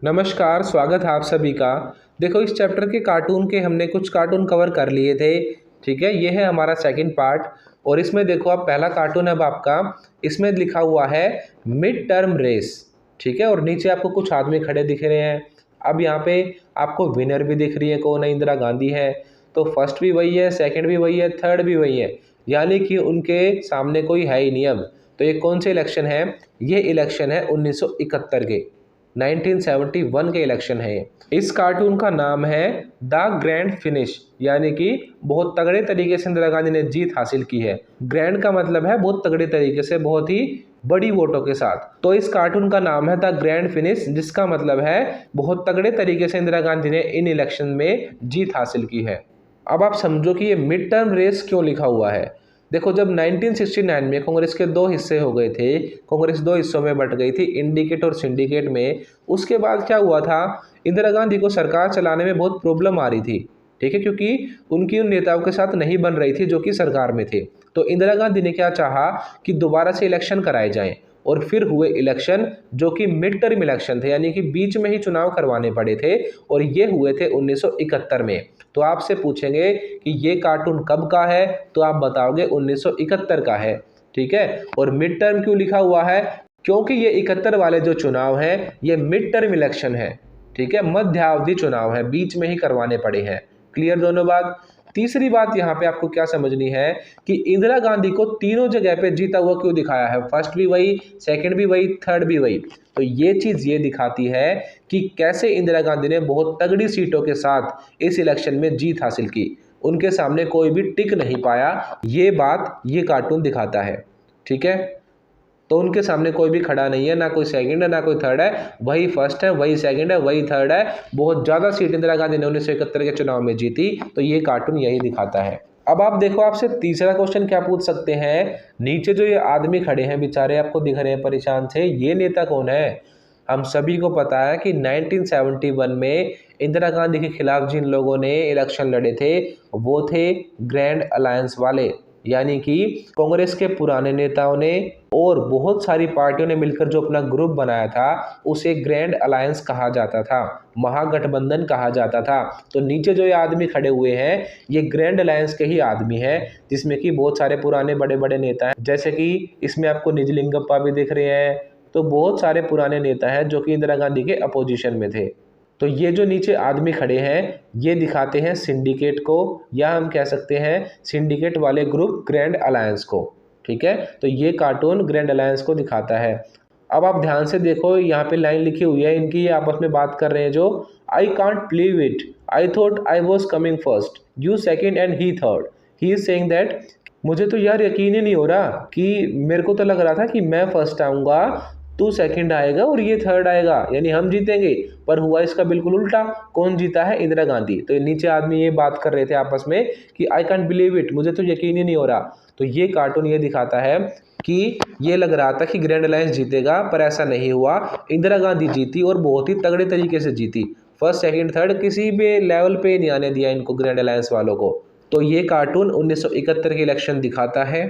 नमस्कार, स्वागत है आप सभी का। देखो, इस चैप्टर के कार्टून के हमने कुछ कार्टून कवर कर लिए थे। ठीक है, ये है हमारा सेकंड पार्ट। और इसमें देखो, आप पहला कार्टून है अब आपका, इसमें लिखा हुआ है मिड टर्म रेस। ठीक है, और नीचे आपको कुछ आदमी खड़े दिख रहे हैं। अब यहाँ पे आपको विनर भी दिख रही है, कौन है? इंदिरा गांधी है। तो फर्स्ट भी वही है, सेकेंड भी वही है, थर्ड भी वही है, यानी कि उनके सामने कोई है ही नहीं अब। तो ये कौन से इलेक्शन है? ये इलेक्शन है 1971 के, 1971 के इलेक्शन है। इस कार्टून का नाम है द ग्रैंड फिनिश, यानी कि बहुत तगड़े तरीके से इंदिरा गांधी ने जीत हासिल की है। ग्रैंड का मतलब है बहुत तगड़े तरीके से, बहुत ही बड़ी वोटों के साथ। तो इस कार्टून का नाम है द ग्रैंड फिनिश, जिसका मतलब है बहुत तगड़े तरीके से इंदिरा गांधी ने इन इलेक्शन में जीत हासिल की है। अब आप समझो कि ये मिड टर्म रेस क्यों लिखा हुआ है। देखो, जब 1969 में कांग्रेस के दो हिस्से हो गए थे, कांग्रेस दो हिस्सों में बट गई थी, इंडिकेट और सिंडिकेट में। उसके बाद क्या हुआ था, इंदिरा गांधी को सरकार चलाने में बहुत प्रॉब्लम आ रही थी। ठीक है, क्योंकि उनकी उन नेताओं के साथ नहीं बन रही थी जो कि सरकार में थे। तो इंदिरा गांधी ने क्या चाहा कि दोबारा से इलेक्शन कराए जाएं। और फिर हुए इलेक्शन, जो कि मिड टर्म इलेक्शन थे, यानी कि बीच में ही चुनाव करवाने पड़े थे। और ये हुए थे 1971 में। तो आपसे पूछेंगे कि ये कार्टून कब का है, तो आप बताओगे 1971 का है। ठीक है, और मिड टर्म क्यों लिखा हुआ है? क्योंकि ये 71 वाले जो चुनाव हैं, ये मिड टर्म इलेक्शन है। ठीक है, मध्यावधि चुनाव है, बीच में ही करवाने पड़े हैं। क्लियर दोनों बात? तीसरी बात यहाँ पे आपको क्या समझनी है कि इंदिरा गांधी को तीनों जगह पे जीता हुआ क्यों दिखाया है? फर्स्ट भी वही, सेकंड भी वही, थर्ड भी वही। तो ये चीज ये दिखाती है कि कैसे इंदिरा गांधी ने बहुत तगड़ी सीटों के साथ इस इलेक्शन में जीत हासिल की। उनके सामने कोई भी टिक नहीं पाया, ये बात ये कार्टून दिखाता है। ठीक है, तो उनके सामने कोई भी खड़ा नहीं है, ना कोई सेकंड है ना कोई थर्ड है, वही फर्स्ट है, वही सेकंड है, वही थर्ड है। बहुत ज़्यादा सीट इंदिरा गांधी ने 1971 के चुनाव में जीती। तो ये कार्टून यही दिखाता है। अब आप देखो, आपसे तीसरा क्वेश्चन क्या पूछ सकते हैं। नीचे जो ये आदमी खड़े हैं बेचारे, आपको दिख रहे हैं परेशान से, ये नेता कौन है? हम सभी को पता है कि 1971 में इंदिरा गांधी के खिलाफ जिन लोगों ने इलेक्शन लड़े थे, वो थे ग्रैंड अलायंस वाले, यानी कि कांग्रेस के पुराने नेताओं ने और बहुत सारी पार्टियों ने मिलकर जो अपना ग्रुप बनाया था, उसे ग्रैंड अलायंस कहा जाता था, महागठबंधन कहा जाता था। तो नीचे जो ये आदमी खड़े हुए हैं, ये ग्रैंड अलायंस के ही आदमी हैं, जिसमें कि बहुत सारे पुराने बड़े बड़े नेता हैं। जैसे कि इसमें आपको निजलिंगप्पा भी दिख रहे हैं। तो बहुत सारे पुराने नेता हैं जो कि इंदिरा गांधी के अपोजिशन में थे। तो ये जो नीचे आदमी खड़े हैं, ये दिखाते हैं सिंडिकेट को, या हम कह सकते हैं सिंडिकेट वाले ग्रुप ग्रैंड अलायंस को। ठीक है, तो ये कार्टून ग्रैंड अलायंस को दिखाता है। अब आप ध्यान से देखो, यहाँ पे लाइन लिखी हुई है इनकी, ये आपस में बात कर रहे हैं जो, I can't believe it, I thought I was coming first, you second and he third. He is saying that, मुझे तो यार यकीन ही नहीं हो रहा कि मेरे को तो लग रहा था कि मैं फर्स्ट आऊँगा, तू सेकंड आएगा और ये थर्ड आएगा, यानी हम जीतेंगे। पर हुआ इसका बिल्कुल उल्टा। कौन जीता है? इंदिरा गांधी। तो नीचे आदमी ये बात कर रहे थे आपस में कि आई कैंट बिलीव इट, मुझे तो यकीन ही नहीं हो रहा। तो ये कार्टून ये दिखाता है कि ये लग रहा था कि ग्रैंड अलायंस जीतेगा, पर ऐसा नहीं हुआ। इंदिरा गांधी जीती और बहुत ही तगड़े तरीके से जीती। फर्स्ट सेकंड थर्ड किसी भी लेवल पे नहीं आने दिया इनको, ग्रैंड अलायंस वालों को। तो ये कार्टून 1971 के इलेक्शन दिखाता है,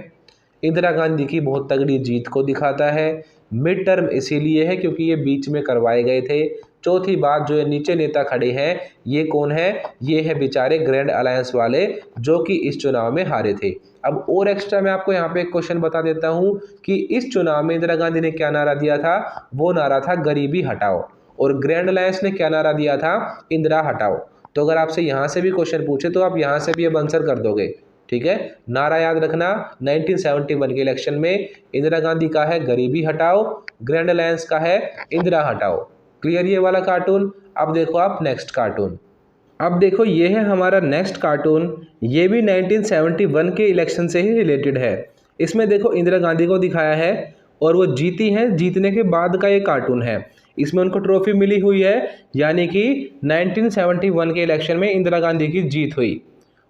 इंदिरा गांधी की बहुत तगड़ी जीत को दिखाता है। मिड टर्म इसीलिए है क्योंकि ये बीच में करवाए गए थे। चौथी बात, जो ये नीचे नेता खड़े हैं, ये कौन है? ये है बेचारे ग्रैंड अलायंस वाले, जो कि इस चुनाव में हारे थे। अब और एक्स्ट्रा मैं आपको यहाँ पे एक क्वेश्चन बता देता हूँ कि इस चुनाव में इंदिरा गांधी ने क्या नारा दिया था? वो नारा था गरीबी हटाओ। और ग्रैंड अलायंस ने क्या नारा दिया था? इंदिरा हटाओ। तो अगर आपसे यहाँ से भी क्वेश्चन पूछे तो आप यहाँ से भी अब आंसर कर दोगे। ठीक है, नारा याद रखना, 1971 के इलेक्शन में इंदिरा गांधी का है गरीबी हटाओ, ग्रैंड अलायंस का है इंदिरा हटाओ। क्लियर ये वाला कार्टून? अब देखो आप नेक्स्ट कार्टून। अब देखो, ये है हमारा नेक्स्ट कार्टून। ये भी 1971 के इलेक्शन से ही रिलेटेड है। इसमें देखो इंदिरा गांधी को दिखाया है और वो जीती हैं, जीतने के बाद का ये कार्टून है। इसमें उनको ट्रॉफी मिली हुई है, यानी कि 1971 के इलेक्शन में इंदिरा गांधी की जीत हुई।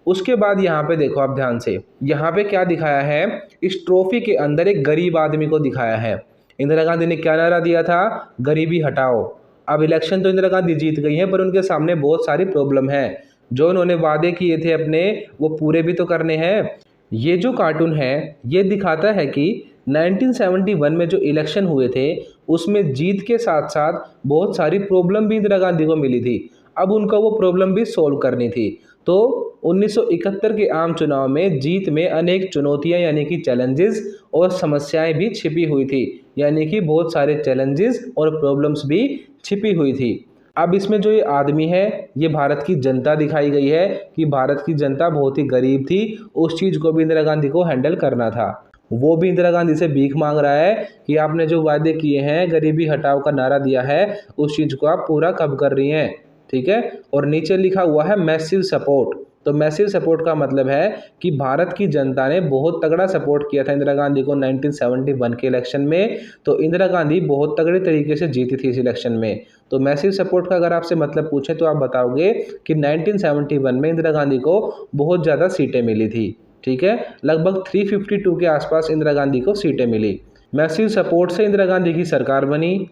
उसके बाद यहाँ पे देखो आप ध्यान से, यहाँ पे क्या दिखाया है? इस ट्रॉफी के अंदर एक गरीब आदमी को दिखाया है। इंदिरा गांधी ने क्या नारा दिया था? गरीबी हटाओ। अब इलेक्शन तो इंदिरा गांधी जीत गई हैं, पर उनके सामने बहुत सारी प्रॉब्लम है। जो उन्होंने वादे किए थे अपने, वो पूरे भी तो करने हैं। ये जो कार्टून है, ये दिखाता है कि 1971 में जो इलेक्शन हुए थे, उसमें जीत के साथ साथ बहुत सारी प्रॉब्लम भी इंदिरा गांधी को मिली थी। अब उनको वो प्रॉब्लम भी सॉल्व करनी थी। तो 1971 के आम चुनाव में जीत में अनेक चुनौतियां यानी कि चैलेंजेस और समस्याएं भी छिपी हुई थी, यानी कि बहुत सारे चैलेंजेस और प्रॉब्लम्स भी छिपी हुई थी। अब इसमें जो ये आदमी है ये भारत की जनता दिखाई गई है कि भारत की जनता बहुत ही गरीब थी, उस चीज़ को भी इंदिरा गांधी को हैंडल करना था। वो भी इंदिरा गांधी से भीख मांग रहा है कि आपने जो वायदे किए हैं, गरीबी हटाओ का नारा दिया है, उस चीज़ को आप पूरा कब कर रही हैं, ठीक है। और नीचे लिखा हुआ है मैसिव सपोर्ट। तो मैसिव सपोर्ट का मतलब है कि भारत की जनता ने बहुत तगड़ा सपोर्ट किया था इंदिरा गांधी को 1971 के इलेक्शन में। तो इंदिरा गांधी बहुत तगड़े तरीके से जीती थी इस इलेक्शन में। तो मैसिव सपोर्ट का अगर आपसे मतलब पूछे तो आप बताओगे कि 1971 में इंदिरा गांधी को बहुत ज़्यादा सीटें मिली थी, ठीक है। लगभग 352 के आसपास इंदिरा गांधी को सीटें मिली। मैसिव सपोर्ट से इंदिरा गांधी की सरकार बनी।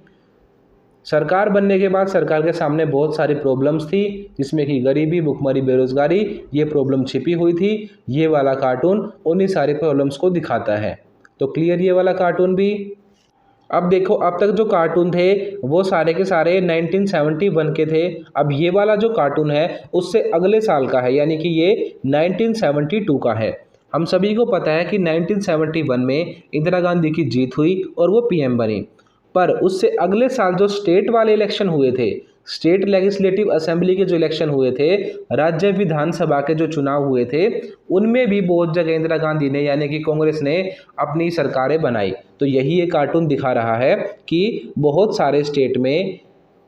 सरकार बनने के बाद सरकार के सामने बहुत सारी प्रॉब्लम्स थी, जिसमें कि गरीबी, भुखमरी, बेरोजगारी, ये प्रॉब्लम छिपी हुई थी। ये वाला कार्टून उन्हीं सारी प्रॉब्लम्स को दिखाता है। तो क्लियर ये वाला कार्टून भी। अब देखो, अब तक जो कार्टून थे वो सारे के सारे 1971 के थे। अब ये वाला जो कार्टून है उससे अगले साल का है, यानी कि ये 1972 का है। हम सभी को पता है कि 1971 में इंदिरा गांधी की जीत हुई और वो पीएम बनी। पर उससे अगले साल जो स्टेट वाले इलेक्शन हुए थे, स्टेट लेजिस्लेटिव असेंबली के जो इलेक्शन हुए थे, राज्य विधानसभा के जो चुनाव हुए थे, उनमें भी बहुत जगह इंदिरा गांधी ने यानी कि कांग्रेस ने अपनी सरकारें बनाई। तो यही ये कार्टून दिखा रहा है कि बहुत सारे स्टेट में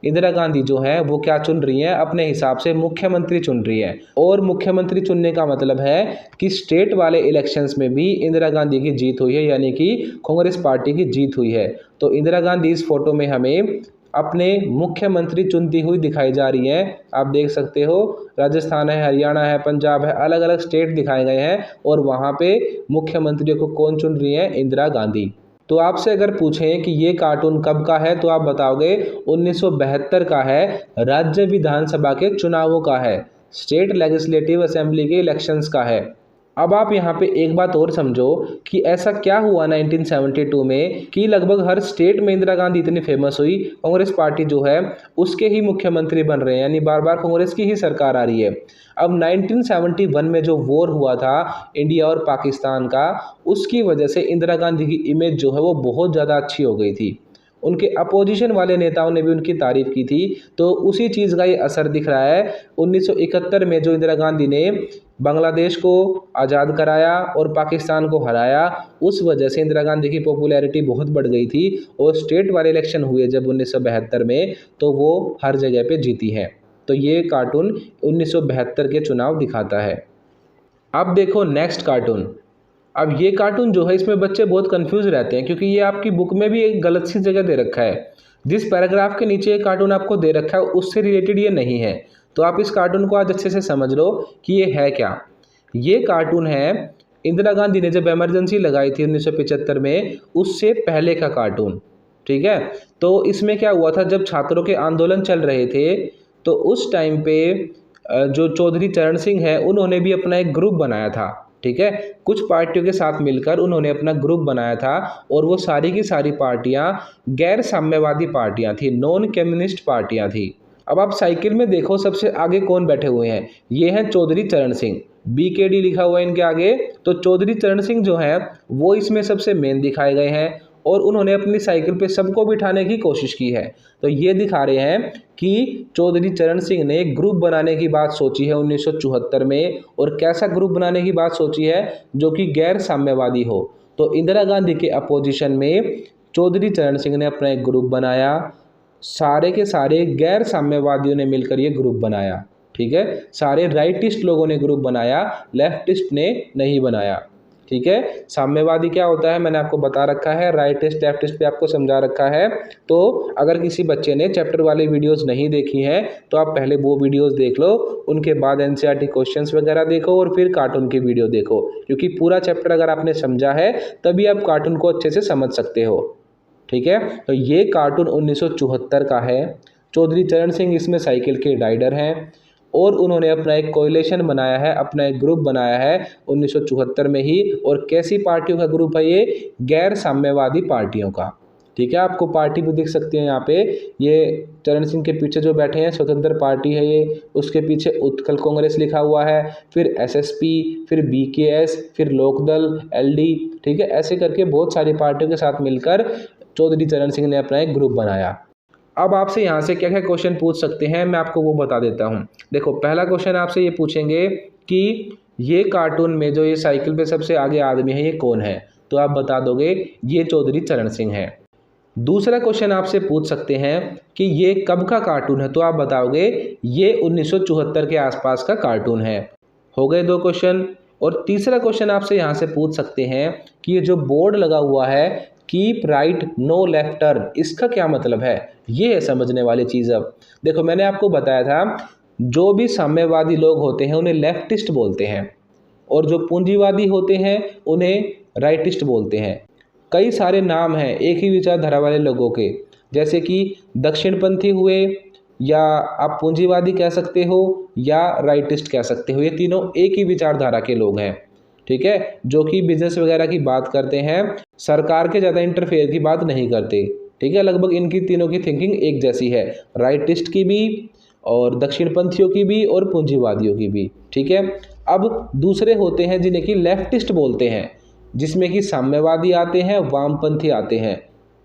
इंदिरा गांधी जो है वो क्या चुन रही है, अपने हिसाब से मुख्यमंत्री चुन रही है। और मुख्यमंत्री चुनने का मतलब है कि स्टेट वाले इलेक्शंस में भी इंदिरा गांधी की जीत हुई है, यानी कि कांग्रेस पार्टी की जीत हुई है। तो इंदिरा गांधी इस फोटो में हमें अपने मुख्यमंत्री चुनती हुई दिखाई जा रही हैं। आप देख सकते हो, राजस्थान है, हरियाणा है, पंजाब है, अलग अलग स्टेट दिखाए गए हैं और वहाँ पे मुख्यमंत्रियों को कौन चुन रही है, इंदिरा गांधी। तो आपसे अगर पूछें कि ये कार्टून कब का है तो आप बताओगे 1972 का है, राज्य विधानसभा के चुनावों का है, स्टेट लेजिस्लेटिव असेंबली के इलेक्शंस का है। अब आप यहाँ पे एक बात और समझो कि ऐसा क्या हुआ 1972 में कि लगभग हर स्टेट में इंदिरा गांधी इतनी फेमस हुई, कांग्रेस पार्टी जो है उसके ही मुख्यमंत्री बन रहे हैं, यानी बार बार कांग्रेस की ही सरकार आ रही है। अब 1971 में जो वॉर हुआ था इंडिया और पाकिस्तान का, उसकी वजह से इंदिरा गांधी की इमेज जो है वो बहुत ज़्यादा अच्छी हो गई थी। उनके अपोजिशन वाले नेताओं ने भी उनकी तारीफ की थी। तो उसी चीज़ का ये असर दिख रहा है 1971 में जो इंदिरा गांधी ने बांग्लादेश को आज़ाद कराया और पाकिस्तान को हराया, उस वजह से इंदिरा गांधी की पॉपुलैरिटी बहुत बढ़ गई थी। और स्टेट वाले इलेक्शन हुए जब 1972 में, तो वो हर जगह पे जीती है। तो ये कार्टून 1972 के चुनाव दिखाता है। अब देखो नेक्स्ट कार्टून। अब ये कार्टून जो है इसमें बच्चे बहुत कंफ्यूज रहते हैं, क्योंकि ये आपकी बुक में भी एक गलत सी जगह दे रखा है। जिस पैराग्राफ के नीचे ये कार्टून आपको दे रखा है उससे रिलेटेड ये नहीं है। तो आप इस कार्टून को आज अच्छे से समझ लो कि ये है क्या। ये कार्टून है इंदिरा गांधी ने जब इमरजेंसी लगाई थी 1975 में, उससे पहले का कार्टून, ठीक है। तो इसमें क्या हुआ था, जब छात्रों के आंदोलन चल रहे थे तो उस टाइम पे जो चौधरी चरण सिंह है उन्होंने भी अपना एक ग्रुप बनाया था, ठीक है। कुछ पार्टियों के साथ मिलकर उन्होंने अपना ग्रुप बनाया था और वो सारी की सारी पार्टियां गैर साम्यवादी पार्टियां थी, नॉन कम्युनिस्ट पार्टियां थी। अब आप साइकिल में देखो सबसे आगे कौन बैठे हुए हैं, ये हैं चौधरी चरण सिंह, BKD लिखा हुआ है इनके आगे। तो चौधरी चरण सिंह जो है वो इसमें सबसे मेन दिखाए गए हैं और उन्होंने अपनी साइकिल पे सबको बिठाने की कोशिश की है। तो ये दिखा रहे हैं कि चौधरी चरण सिंह ने ग्रुप बनाने की बात सोची है 1974 में, और कैसा ग्रुप बनाने की बात सोची है, जो कि गैर साम्यवादी हो। तो इंदिरा गांधी के अपोजिशन में चौधरी चरण सिंह ने अपना एक ग्रुप बनाया, सारे के सारे गैर साम्यवादियों ने मिलकर ये ग्रुप बनाया, ठीक है। सारे राइटिस्ट लोगों ने ग्रुप बनाया, लेफ्टिस्ट ने नहीं बनाया, ठीक है। साम्यवादी क्या होता है मैंने आपको बता रखा है, राइटिस्ट लेफ्टिस्ट पे आपको समझा रखा है। तो अगर किसी बच्चे ने चैप्टर वाली वीडियोस नहीं देखी हैं तो आप पहले वो वीडियोस देख लो, उनके बाद NCERT क्वेश्चंस वगैरह देखो और फिर कार्टून की वीडियो देखो, क्योंकि पूरा चैप्टर अगर आपने समझा है तभी आप कार्टून को अच्छे से समझ सकते हो, ठीक है। तो ये कार्टून 1974 का है। चौधरी चरण सिंह इसमें साइकिल के राइडर हैं और उन्होंने अपना एक कोएलिशन बनाया है, अपना एक ग्रुप बनाया है 1974 में ही। और कैसी पार्टियों का ग्रुप है ये, गैर साम्यवादी पार्टियों का, ठीक है, आपको पार्टी भी दिख सकती है यहाँ पे। ये चरण सिंह के पीछे जो बैठे हैं स्वतंत्र पार्टी है ये, उसके पीछे उत्कल कांग्रेस लिखा हुआ है, फिर एसएसपी, फिर बीकेएस, फिर लोकदल, एलडी, ठीक है, ऐसे करके बहुत सारी पार्टियों के साथ मिलकर चौधरी चरण सिंह ने अपना एक ग्रुप बनाया। अब आपसे यहाँ से क्या क्या क्वेश्चन पूछ सकते हैं मैं आपको वो बता देता हूँ। देखो पहला क्वेश्चन आपसे ये पूछेंगे कि ये कार्टून में जो ये साइकिल पे सबसे आगे आदमी है ये कौन है, तो आप बता दोगे ये चौधरी चरण सिंह है। दूसरा क्वेश्चन आपसे पूछ सकते हैं कि ये कब का कार्टून है, तो आप बताओगे ये 1974 के आसपास का कार्टून है। हो गए 2 क्वेश्चन। और तीसरा क्वेश्चन आपसे यहाँ से पूछ सकते हैं कि ये जो बोर्ड लगा हुआ है keep right no left turn, इसका क्या मतलब है, ये है समझने वाली चीज़। अब देखो मैंने आपको बताया था जो भी साम्यवादी लोग होते हैं उन्हें लेफ्टिस्ट बोलते हैं और जो पूंजीवादी होते हैं उन्हें राइटिस्ट बोलते हैं। कई सारे नाम हैं एक ही विचारधारा वाले लोगों के, जैसे कि दक्षिणपंथी हुए, या आप पूंजीवादी कह सकते हो या राइटिस्ट कह सकते हो, ये तीनों एक ही विचारधारा के लोग हैं, ठीक है, जो कि बिजनेस वगैरह की बात करते हैं, सरकार के ज़्यादा इंटरफेयर की बात नहीं करते, ठीक है। लगभग इनकी तीनों की थिंकिंग एक जैसी है, राइटिस्ट की भी और दक्षिणपंथियों की भी और पूंजीवादियों की भी, ठीक है। अब दूसरे होते हैं जिन्हें कि लेफ्टिस्ट बोलते हैं, जिसमें कि साम्यवादी आते हैं, वामपंथी आते हैं,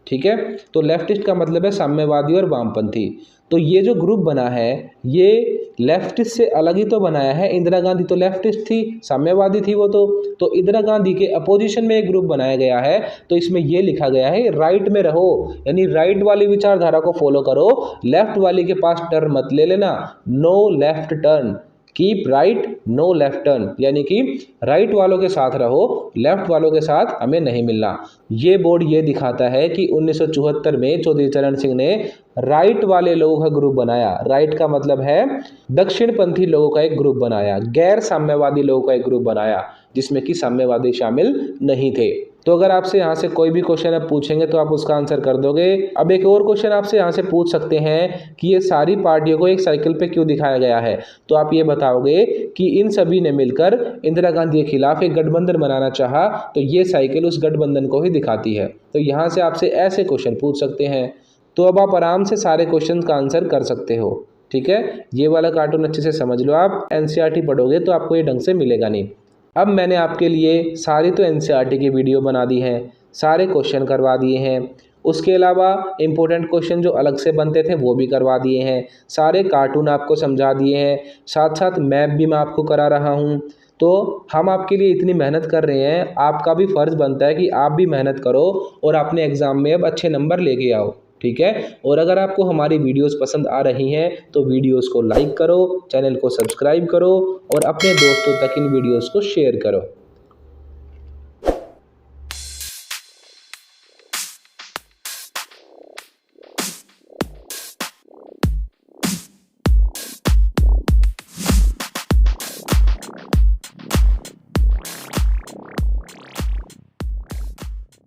ठीक है। तो लेफ्टिस्ट का मतलब है साम्यवादी और वामपंथी। तो ये जो ग्रुप बना है ये लेफ्टिस्ट से अलग ही तो बनाया है। इंदिरा गांधी तो लेफ्टिस्ट थी, साम्यवादी थी वो तो इंदिरा गांधी के अपोजिशन में एक ग्रुप बनाया गया है। तो इसमें ये लिखा गया है राइट में रहो, यानी राइट वाली विचारधारा को फॉलो करो, लेफ्ट वाली के पास टर्न मत ले लेना, no left turn, keep right no left turn, यानी कि राइट वालों के साथ रहो, लेफ्ट वालों के साथ हमें नहीं मिलना। ये बोर्ड ये दिखाता है कि 1974 में चौधरी चरण सिंह ने राइट वाले लोगों का ग्रुप बनाया। राइट का मतलब है दक्षिणपंथी लोगों का एक ग्रुप बनाया, गैर साम्यवादी लोगों का एक ग्रुप बनाया, जिसमें कि साम्यवादी शामिल नहीं थे। तो अगर आपसे यहाँ से कोई भी क्वेश्चन आप पूछेंगे तो आप उसका आंसर कर दोगे। अब एक और क्वेश्चन आपसे यहाँ से पूछ सकते हैं कि ये सारी पार्टियों को एक साइकिल पे क्यों दिखाया गया है, तो आप ये बताओगे कि इन सभी ने मिलकर इंदिरा गांधी के खिलाफ एक गठबंधन बनाना चाहा, तो ये साइकिल उस गठबंधन को ही दिखाती है। तो यहाँ से आपसे ऐसे क्वेश्चन पूछ सकते हैं। तो अब आप आराम से सारे क्वेश्चन का आंसर कर सकते हो, ठीक है। ये वाला कार्टून अच्छे से समझ लो, आप एनसीईआरटी पढ़ोगे तो आपको ये ढंग से मिलेगा नहीं। अब मैंने आपके लिए सारी तो एनसीईआरटी की वीडियो बना दी है, सारे क्वेश्चन करवा दिए हैं, उसके अलावा इम्पोर्टेंट क्वेश्चन जो अलग से बनते थे वो भी करवा दिए हैं, सारे कार्टून आपको समझा दिए हैं, साथ साथ मैप भी मैं आपको करा रहा हूँ। तो हम आपके लिए इतनी मेहनत कर रहे हैं, आपका भी फ़र्ज़ बनता है कि आप भी मेहनत करो और अपने एग्ज़ाम में अब अच्छे नंबर लेके आओ, ठीक है। और अगर आपको हमारी वीडियोस पसंद आ रही हैं तो वीडियोस को लाइक करो, चैनल को सब्सक्राइब करो और अपने दोस्तों तक इन वीडियोस को शेयर करो।